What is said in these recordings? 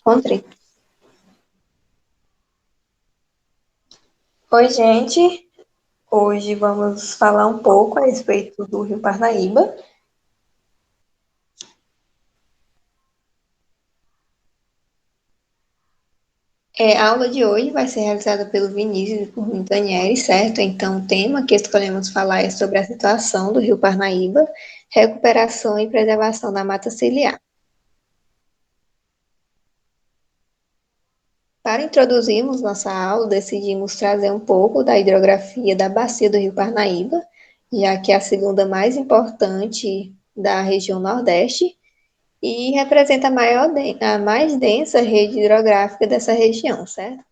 Encontrei. Oi, gente. Hoje vamos falar um pouco a respeito do Rio Parnaíba. A aula de hoje vai ser realizada pelo Vinícius e por mim, Daniele, certo? Então, o tema que escolhemos falar é sobre a situação do Rio Parnaíba, recuperação e preservação da mata ciliar. Para introduzirmos nossa aula, decidimos trazer um pouco da hidrografia da bacia do Rio Parnaíba, já que é a segunda mais importante da região Nordeste e representa a mais densa rede hidrográfica dessa região, certo?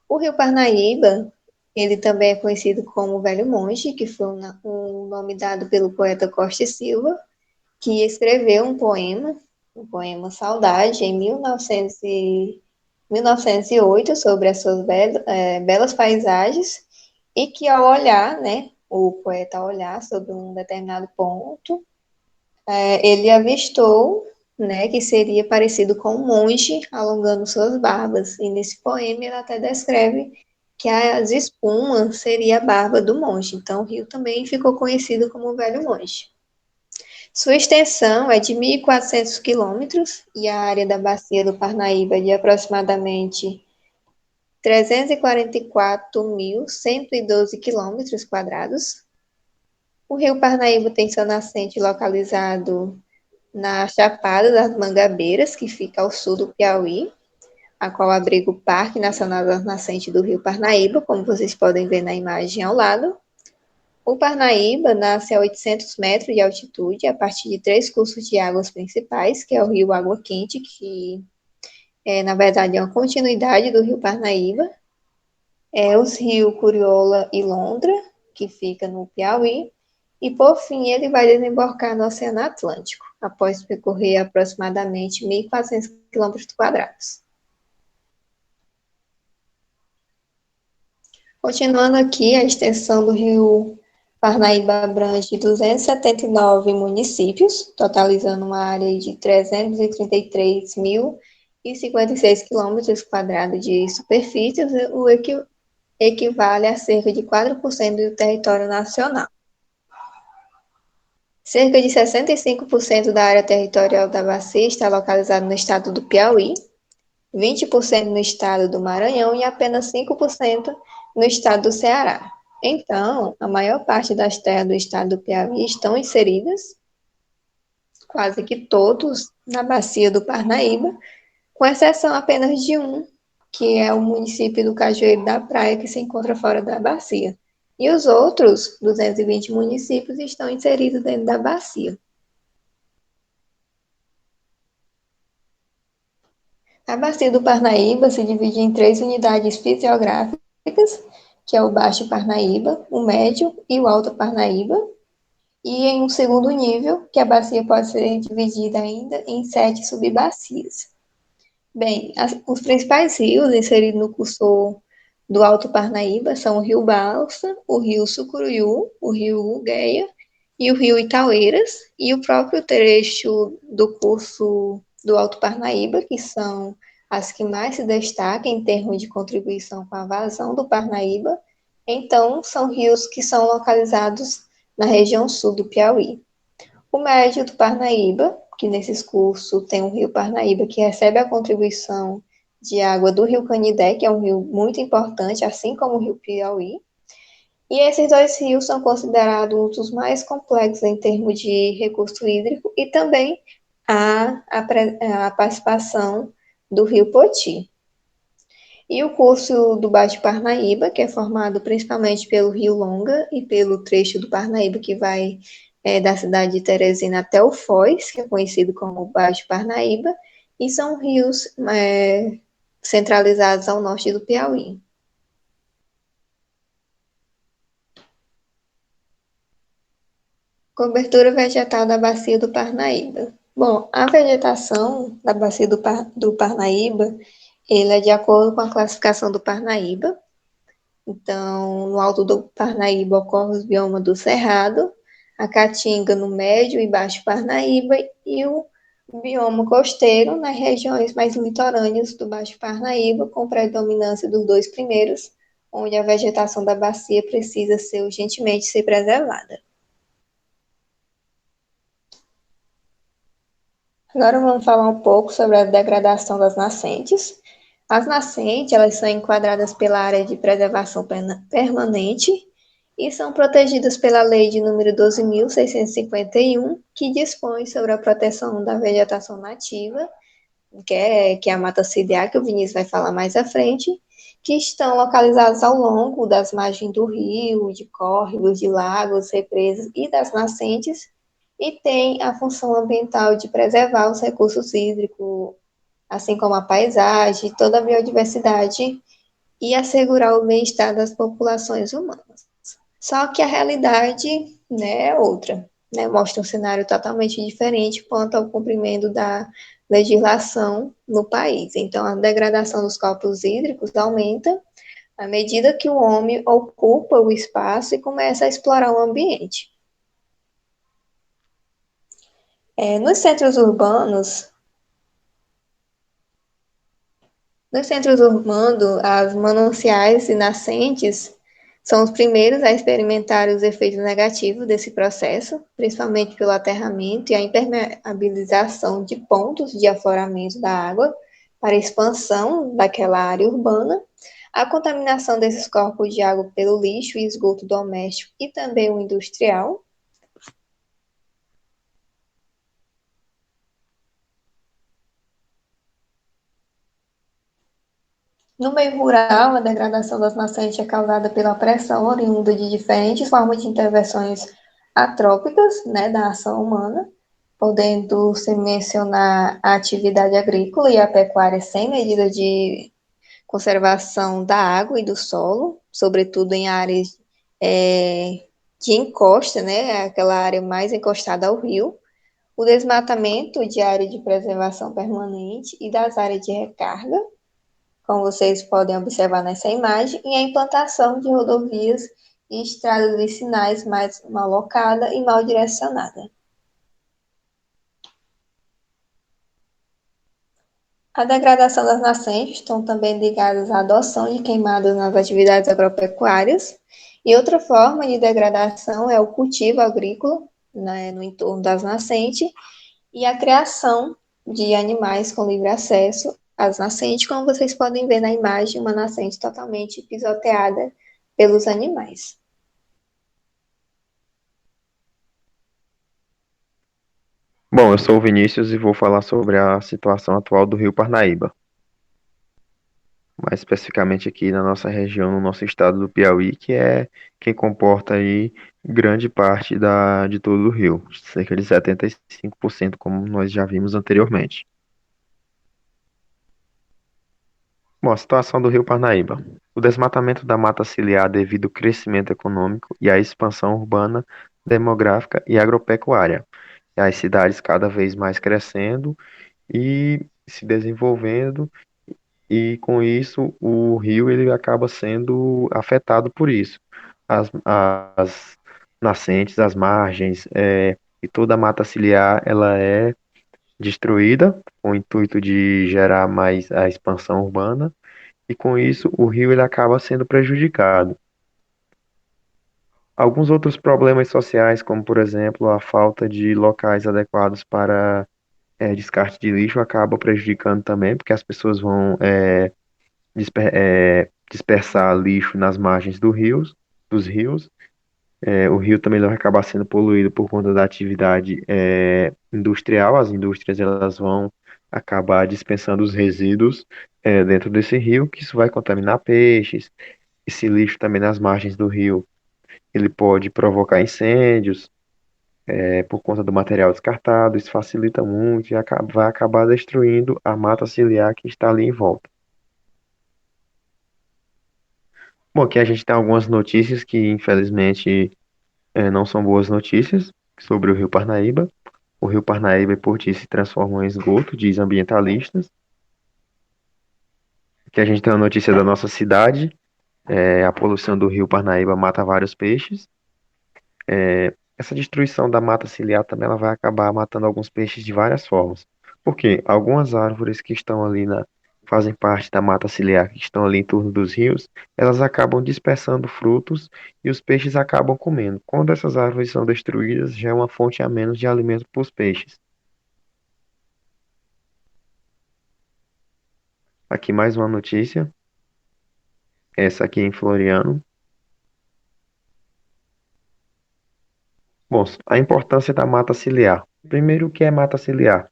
O Rio Parnaíba, ele também é conhecido como Velho Monte, que foi um nome dado pelo poeta Costa e Silva, que escreveu um poema Saudade, em 1908, sobre as suas belas paisagens, e que ao olhar, né, o poeta ao olhar sobre um determinado ponto, ele avistou, né, que seria parecido com um monge alongando suas barbas. E nesse poema ele até descreve que as espumas seria a barba do monge. Então o rio também ficou conhecido como o Velho Monge. Sua extensão é de 1.400 quilômetros e a área da bacia do Parnaíba é de aproximadamente 344.112 quilômetros quadrados. O rio Parnaíba tem seu nascente localizado na Chapada das Mangabeiras, que fica ao sul do Piauí, a qual abriga o Parque Nacional das Nascentes do Rio Parnaíba, como vocês podem ver na imagem ao lado. O Parnaíba nasce a 800 metros de altitude, a partir de três cursos de águas principais, que é o Rio Água Quente, que na verdade é uma continuidade do Rio Parnaíba, os rios Curiola e Londra, que fica no Piauí, e por fim ele vai desembocar no Oceano Atlântico, após percorrer aproximadamente 1.400 km². Continuando aqui, a extensão do rio Parnaíba abrange 279 municípios, totalizando uma área de 333.056 km² de superfície, o equivale a cerca de 4% do território nacional. Cerca de 65% da área territorial da bacia está localizada no estado do Piauí, 20% no estado do Maranhão e apenas 5% no estado do Ceará. Então, a maior parte das terras do estado do Piauí estão inseridas, quase que todos, na bacia do Parnaíba, com exceção apenas de um, que é o município do Cajueiro da Praia, que se encontra fora da bacia. E os outros 220 municípios estão inseridos dentro da bacia. A bacia do Parnaíba se divide em três unidades fisiográficas, que é o Baixo Parnaíba, o Médio e o Alto Parnaíba, e em um segundo nível, que a bacia pode ser dividida ainda em 7 subbacias. Bem, os principais rios inseridos no cursor do Alto Parnaíba são o Rio Balsa, o Rio Sucuruyú, o Rio Ugueia e o Rio Itaueiras, e o próprio trecho do curso do Alto Parnaíba, que são as que mais se destacam em termos de contribuição com a vazão do Parnaíba. Então, são rios que são localizados na região sul do Piauí. O médio do Parnaíba, que nesses cursos tem o rio Parnaíba, que recebe a contribuição de água do rio Canidé, que é um rio muito importante, assim como o rio Piauí. E esses dois rios são considerados um dos mais complexos em termos de recurso hídrico e também a participação do rio Poti. E o curso do Baixo Parnaíba, que é formado principalmente pelo Rio Longa e pelo trecho do Parnaíba que vai da cidade de Teresina até o Foz, que é conhecido como Baixo Parnaíba, e são rios centralizados ao norte do Piauí. Cobertura vegetal da bacia do Parnaíba. Bom, a vegetação da bacia do Parnaíba, ele é de acordo com a classificação do Parnaíba. Então, no alto do Parnaíba ocorre os biomas do Cerrado, a Caatinga no médio e baixo Parnaíba e o Bioma costeiro nas regiões mais litorâneas do Baixo Parnaíba, com predominância dos dois primeiros, onde a vegetação da bacia precisa ser urgentemente ser preservada. Agora vamos falar um pouco sobre a degradação das nascentes. As nascentes, elas são enquadradas pela área de preservação permanente e são protegidas pela Lei de número 12.651, que dispõe sobre a proteção da vegetação nativa, que é a mata ciliar, que o Vinícius vai falar mais à frente, que estão localizadas ao longo das margens do rio, de córregos, de lagos, represas e das nascentes, e tem a função ambiental de preservar os recursos hídricos, assim como a paisagem, toda a biodiversidade e assegurar o bem-estar das populações humanas. Só que a realidade, né, é outra, né, mostra um cenário totalmente diferente quanto ao cumprimento da legislação no país. Então, a degradação dos corpos hídricos aumenta à medida que o homem ocupa o espaço e começa a explorar o ambiente. Nos centros urbanos, as mananciais e nascentes são os primeiros a experimentar os efeitos negativos desse processo, principalmente pelo aterramento e a impermeabilização de pontos de afloramento da água para a expansão daquela área urbana, a contaminação desses corpos de água pelo lixo e esgoto doméstico e também o industrial. No meio rural, a degradação das nascentes é causada pela pressão oriunda de diferentes formas de intervenções atrópicas, né, da ação humana, podendo se mencionar a atividade agrícola e a pecuária sem medida de conservação da água e do solo, sobretudo em áreas de encosta, né, aquela área mais encostada ao rio, o desmatamento de área de preservação permanente e das áreas de recarga, como vocês podem observar nessa imagem, e a implantação de rodovias e estradas vicinais mais mal locada e mal direcionada. A degradação das nascentes estão também ligadas à adoção de queimadas nas atividades agropecuárias, e outra forma de degradação é o cultivo agrícola, né, no entorno das nascentes, e a criação de animais com livre acesso às nascentes, como vocês podem ver na imagem, uma nascente totalmente pisoteada pelos animais. Bom, eu sou o Vinícius e vou falar sobre a situação atual do Rio Parnaíba, mais especificamente aqui na nossa região, no nosso estado do Piauí, que é quem comporta aí grande parte de todo o rio, cerca de 75%, como nós já vimos anteriormente. Bom, a situação do Rio Parnaíba. O desmatamento da mata ciliar devido ao crescimento econômico e à expansão urbana, demográfica e agropecuária. E as cidades cada vez mais crescendo e se desenvolvendo, e com isso o rio ele acaba sendo afetado por isso. As nascentes, as margens, e toda a mata ciliar ela é destruída com o intuito de gerar mais a expansão urbana, e com isso o rio ele acaba sendo prejudicado. Alguns outros problemas sociais, como por exemplo a falta de locais adequados para descarte de lixo, acaba prejudicando também, porque as pessoas vão dispersar lixo nas margens dos rios. O rio também vai acabar sendo poluído por conta da atividade industrial. As indústrias elas vão acabar dispensando os resíduos dentro desse rio, que isso vai contaminar peixes. Esse lixo também nas margens do rio, ele pode provocar incêndios por conta do material descartado. Isso facilita muito e vai acabar destruindo a mata ciliar que está ali em volta. Bom, aqui a gente tem algumas notícias que, infelizmente, não são boas notícias sobre o Rio Parnaíba. O Rio Parnaíba, por ti, se transformou em esgoto, diz ambientalistas. Aqui a gente tem a notícia da nossa cidade. A poluição do Rio Parnaíba mata vários peixes. Essa destruição da mata ciliar também ela vai acabar matando alguns peixes de várias formas. Porque algumas árvores que estão ali fazem parte da mata ciliar, que estão ali em torno dos rios, elas acabam dispersando frutos e os peixes acabam comendo. Quando essas árvores são destruídas, já é uma fonte a menos de alimento para os peixes. Aqui mais uma notícia, essa aqui em Floriano. Bom, a importância da mata ciliar. Primeiro, o que é mata ciliar?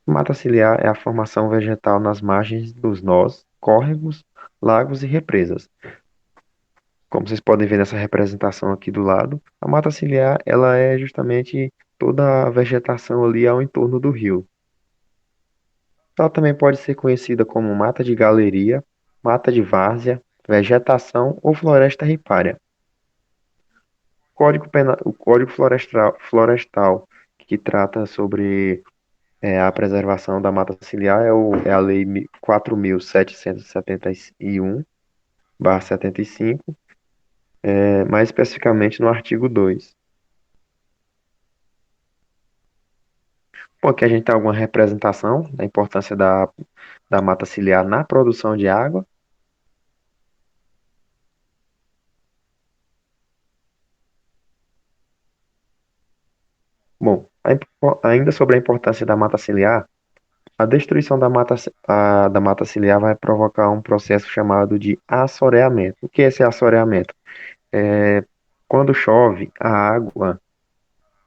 Mata ciliar é a formação vegetal nas margens dos nós, córregos, lagos e represas. Como vocês podem ver nessa representação aqui do lado, a mata ciliar, ela é justamente toda a vegetação ali ao entorno do rio. Ela também pode ser conhecida como mata de galeria, mata de várzea, vegetação ou floresta ripária. O Código Florestal, que trata sobre a preservação da mata ciliar, é a Lei 4.771/75, mais especificamente no artigo 2. Bom, aqui a gente tem alguma representação da importância da mata ciliar na produção de água. Bom, ainda sobre a importância da mata ciliar, a destruição da mata ciliar vai provocar um processo chamado de assoreamento. O que é esse assoreamento? É, quando chove, a,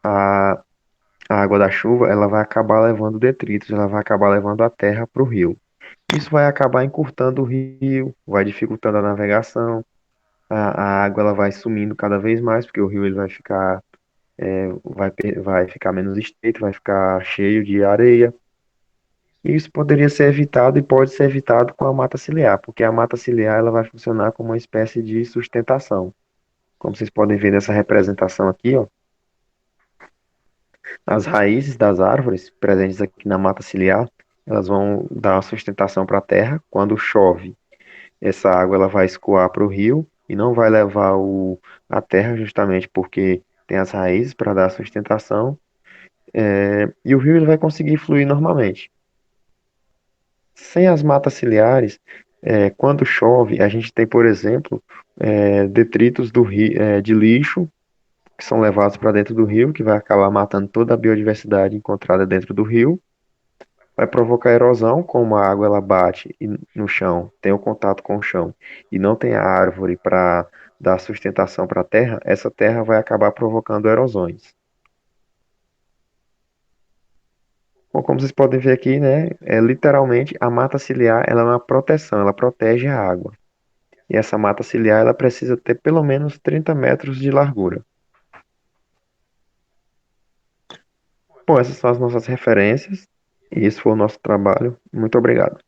a água da chuva, ela vai acabar levando detritos, ela vai acabar levando a terra para o rio. Isso vai acabar encurtando o rio, vai dificultando a navegação. A água ela vai sumindo cada vez mais, porque o rio ele vai ficar menos estreito, vai ficar cheio de areia. E isso poderia ser evitado e pode ser evitado com a mata ciliar, porque a mata ciliar ela vai funcionar como uma espécie de sustentação. Como vocês podem ver nessa representação aqui, ó, as raízes das árvores presentes aqui na mata ciliar, elas vão dar uma sustentação para a terra. Quando chove, essa água ela vai escoar para o rio e não vai levar a terra justamente porque tem as raízes para dar sustentação, e o rio ele vai conseguir fluir normalmente. Sem as matas ciliares, quando chove, a gente tem, por exemplo, detritos do rio, de lixo que são levados para dentro do rio, que vai acabar matando toda a biodiversidade encontrada dentro do rio. Vai provocar erosão, como a água ela bate no chão, tem o contato com o chão e não tem a árvore para dar sustentação para a terra, essa terra vai acabar provocando erosões. Bom, como vocês podem ver aqui, né, literalmente a mata ciliar ela é uma proteção, ela protege a água. E essa mata ciliar ela precisa ter pelo menos 30 metros de largura. Bom, essas são as nossas referências e esse foi o nosso trabalho. Muito obrigado.